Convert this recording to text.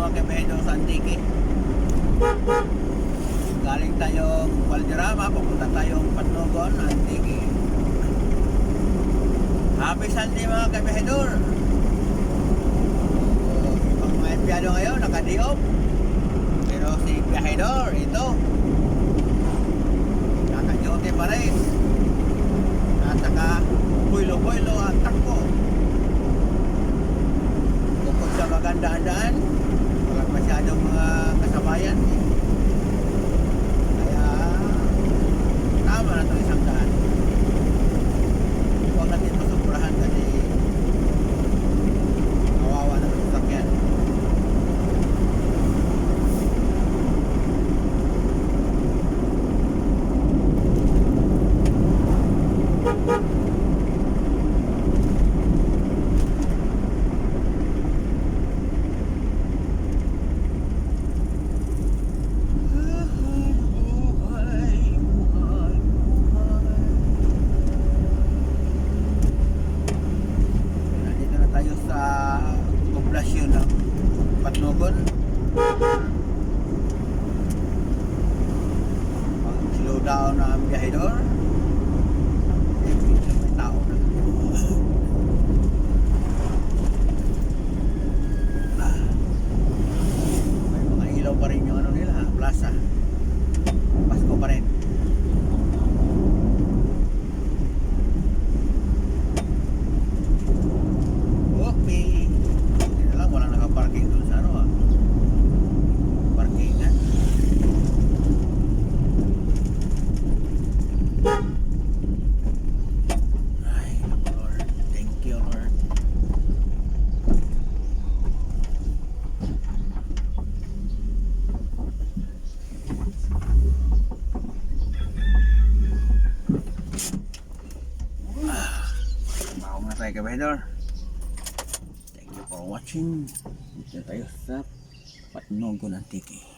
mga kaibigan sa Antique. Galing tayong Valderrama, papunta tayong Patnogon, Antique. Happy Sunday mga kabihedor. Ibang mga empleyado ngayon nakadiop, pero si biyahedor ito nakajote pa rin at saka puilo-puilo ang takbo. Bukod sa magandaan daan, walang masyadong mga kasabayan, kaya tama na itong isang daan. Huwag natin masupurahan kasi kawawa na ng sasakyan. Poblasyon ng Patnogon. Pag slow down na ang biyahedor, may tao na. May mga ilaw pa rin yung ano nila, plaza. Pasko pa rin. Okay. Walang nakaparking doon sa ano parkingan. Ay, Lord, thank you Lord. Maong na tayo kabahedor. For watching. Dito tayo sa Patnogon Antique.